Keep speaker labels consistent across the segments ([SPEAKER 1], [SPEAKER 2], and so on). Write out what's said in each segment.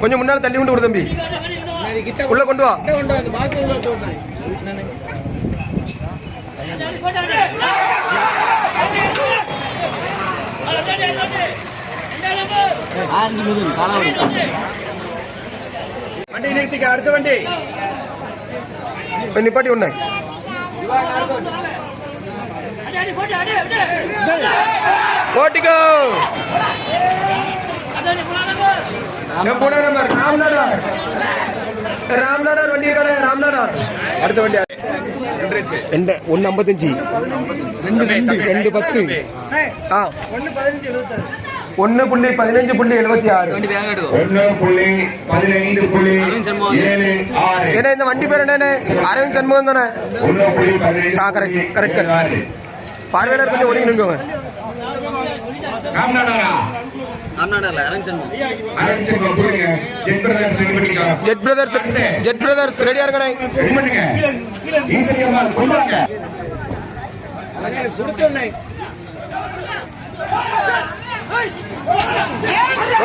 [SPEAKER 1] கொஞ்சம் முன்னால தள்ளி கொண்டு விடு தம்பி, உள்ள கொண்டு வா.
[SPEAKER 2] வண்டி நிறுத்திக்க, அடுத்த வண்டி
[SPEAKER 1] நிப்பாட்டி ஒண்ணு. ஓட்டிக்கோ. ராம்நாடார் வண்டி கடை, ராம்நாடார். அடுத்த வண்டி 1:55 2:10 1:15.76 ஏன்னா இந்த வண்டி பேர் என்ன? அரவிந்த் சண்முகம் தானே? கரெக்ட். பார்வையாளர் கொஞ்சம் ஒதுங்கி நிற்கோங்க. ஜெட் பிரதர்ஸ் ரெடியா இருக்கணே.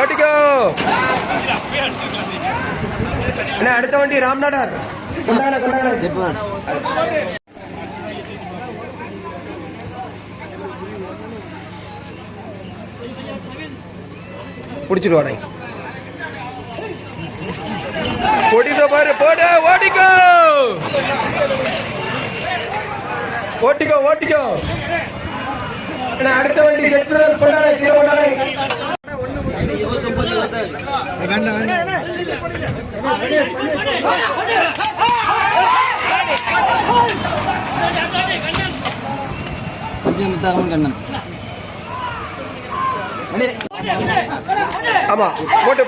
[SPEAKER 1] ஓட்டிக்கோ. அடுத்த வண்டி ராம்நாடார். கொண்டாங்க. பிடிச்சிட்டு வாடா. ஓட்டிக்கோ பாரு, போட. ஓட்டிக்கோ. அடுத்த வண்டி ஜெட் பிரதர்ஸ். கொண்டாடை. ஆமா, போட்டு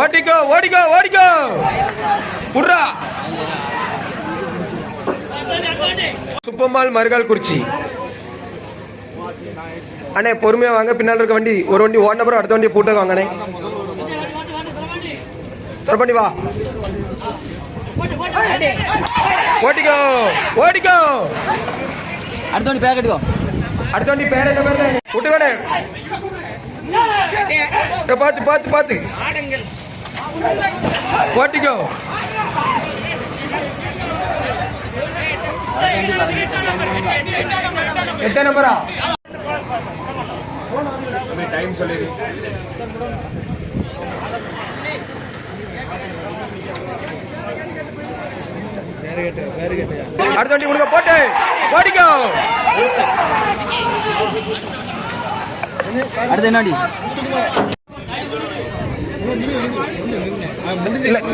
[SPEAKER 1] ஓடிக்கோ. புர்ரா. சுப்பம்மாள் மறுகால் குறிச்சி. அண்ணே பொறுமையா வாங்க, பின்னால் இருக்க வண்டி ஒரு வண்டி ஓடின அப்புறம் அடுத்த வண்டியை போட்டு வாங்கண்ணே. பண்ணி வா. ஓட்டிக்கோ. அடுத்த வண்டி பேர் கட்டுக்கோ. அடுத்த வண்டி பேர் என்ன பேர்? விட்டுக்கணே. பார்த்து ஓட்டிக்கோ. எத்தனை நம்பரா? டைம் சொல்லிடு. அடுத்த வண்டி கொடுக்க, போட்டு ஓடிக்கோ. அடுத்த என்னடி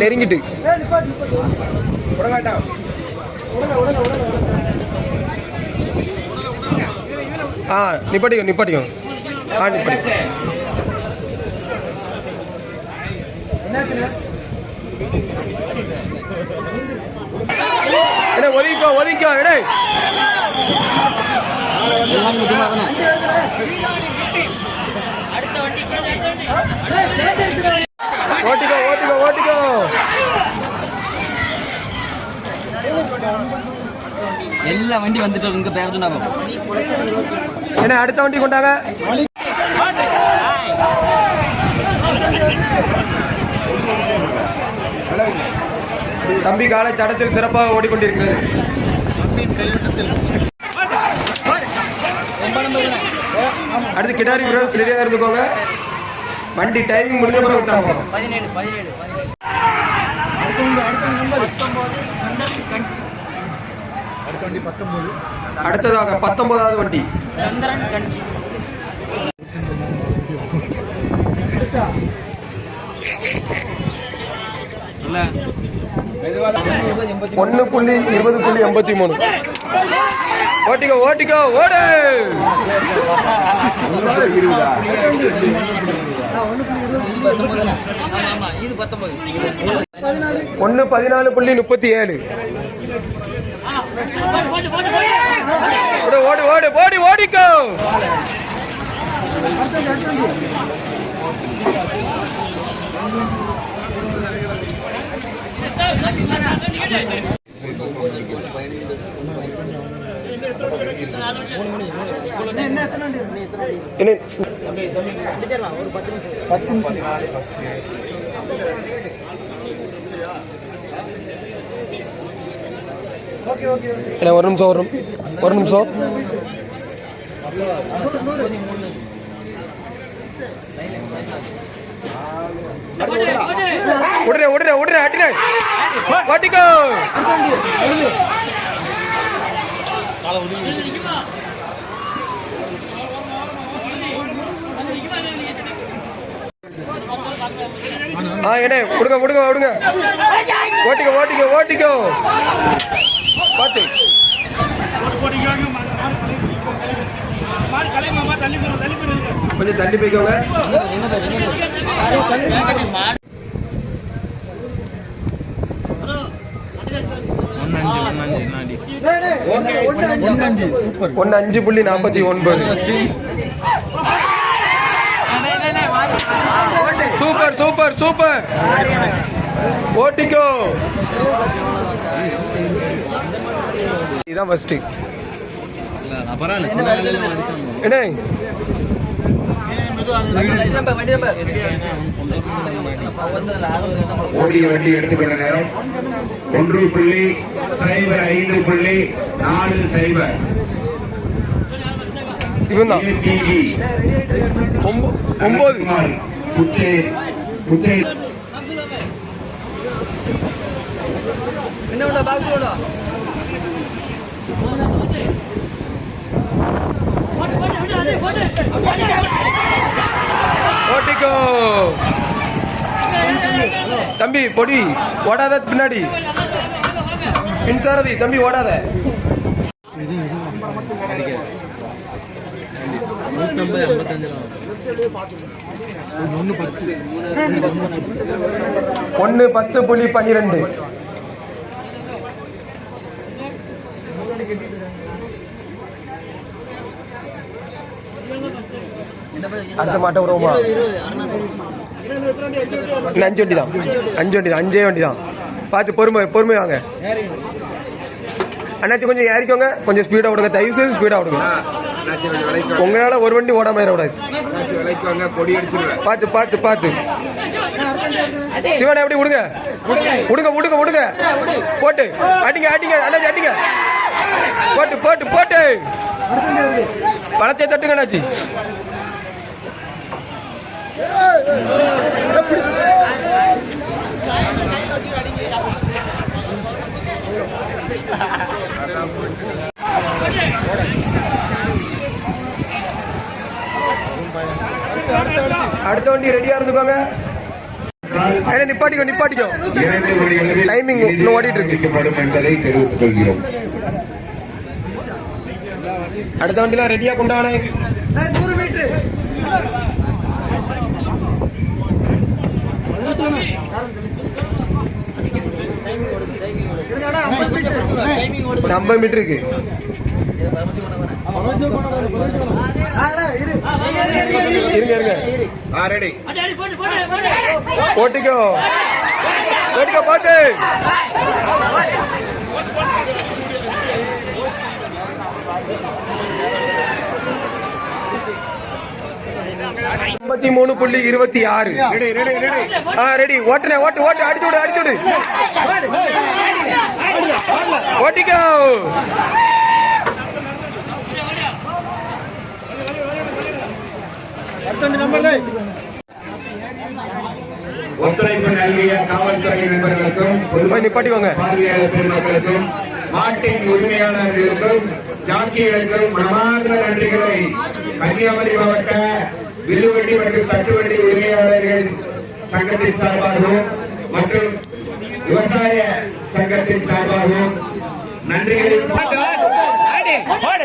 [SPEAKER 1] நெருங்கிட்டு நிப்பாட்டிக்கோ. ஒதுங்கிக்கோ. ஓட்டிக்கோ. எல்லா வண்டி வந்துட்டு இங்க பேர் சொன்னாங்க. என்ன அடுத்த வண்டி கொண்டாங்க. தம்பி காலை தடத்தில் சிறப்பாக ஓடிக்கொண்டிருக்கிறது. அடுத்து கிடாரி பிரதர்ஸ் ரெடியாக இருந்துக்கோங்க. வண்டி டைமிங் முடிஞ்ச பிறகு விட்டாங்க. அடுத்ததாக 19வது வண்டி சந்திரன் கட்சி. 1:20.83. ஓட்டிக்கோ. ஓடு. 1:14.37. ஓடிக்கோ. என்ன என்ன ஒரு நிமிஷம் ஒரு நிமிஷம் விடுறேன் அட்டினே ஓட்டிக்கோ என்ன விடுங்க ஓட்டிக்கோ பார்த்து கொஞ்சம் தள்ளி போய்க்கோங்க. ஒன்னு 5.49. சூப்பர் ஓட்டிக்கோ. இதான் ஃபர்ஸ்ட் என்ன
[SPEAKER 3] ஓடிய வண்டி எடுத்துக்கொண்ட நேரம் 1.05.40.
[SPEAKER 1] இவன் தான் 9
[SPEAKER 4] என்ன பாக்ஸ்
[SPEAKER 1] ஓட்டிக்கோ தம்பி பொடி ஓடாத பின்னாடி மின்சாரதி தம்பி ஓடாத. ஒன்னு 10.12. அடுத்த மாட்ட விடுவோமா? 5 வண்டி தான் 5 வண்டி தான். பார்த்து பொறுமை வாங்க அண்ணாச்சி. கொஞ்சம் ஏறிக்கோங்க, கொஞ்சம் ஸ்பீடாக விடுங்க, தயவு செய்து ஸ்பீடாக விடுங்க. உங்களால ஒரு வண்டி ஓடாம ஏறக்கூடாது. பார்த்து சிவனை எப்படி விடுங்க போட்டு அடிங்க அண்ணாச்சி அடிங்க. போட்டு பழத்தை தட்டுங்க அண்ணாச்சி. அடுத்த வண்டி ரெடியா இருந்துக்கோங்க. நிப்பாட்டிக்கோ. டைமிங் இன்னும் ஓடிட்டு இருக்கு.
[SPEAKER 3] என்பதை தெரிவித்துக் கொள்கிறோம்.
[SPEAKER 1] அடுத்த வண்டிலாம் ரெடியா கொண்டானே. 100 மீட்டர் இருக்கு. இருங்க ஓட்டிக்கோ பார்த்து. ஐம்பத்தி 3.26. ரெடி ஓட்டு அடிச்சுடு ஓட்டிக்கோ.
[SPEAKER 3] ஒத்துழைப்பு நல்கிய காவல்துறை நண்பர்களுக்கும் பார்வையாளர் பெருமக்களுக்கும் மாட்டின் உரிமையாளர்களுக்கும் ஜாக்கிகளுக்கும் மனமார்ந்த நன்றிகளை கன்னியாகுமரி மாவட்ட வில்லுவண்டி மற்றும் தட்டுவண்டி உரிமையாளர்கள் சங்கத்தின் சார்பாகவும் மற்றும் விவசாய சங்கத்தின் சார்பாகவும் நன்றிகளை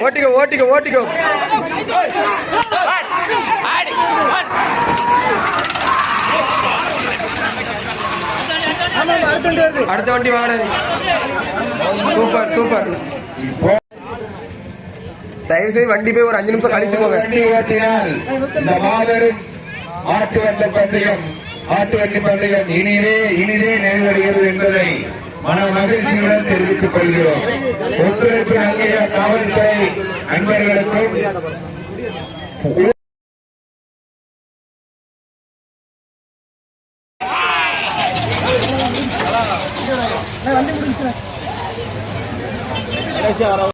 [SPEAKER 1] ஓட்டிக்கோ. அடுத்த வண்டி வாங்க. சூப்பர் தயவு செய்து வண்டி போய் ஒரு 5 நிமிஷம் கழிச்சு போங்க.
[SPEAKER 3] வண்டி ஓட்டினால் இந்த மாபெரும் ஆட்டு வண்டி பந்தயம் இனிதே நிறைவடைகிறது என்பதை மன மகிழ்ச்சியுடன் தெரிவித்துக் கொள்கிறோம். ஒத்துழைப்பு நல்கிய காவல்துறை அன்பர்களுக்கும்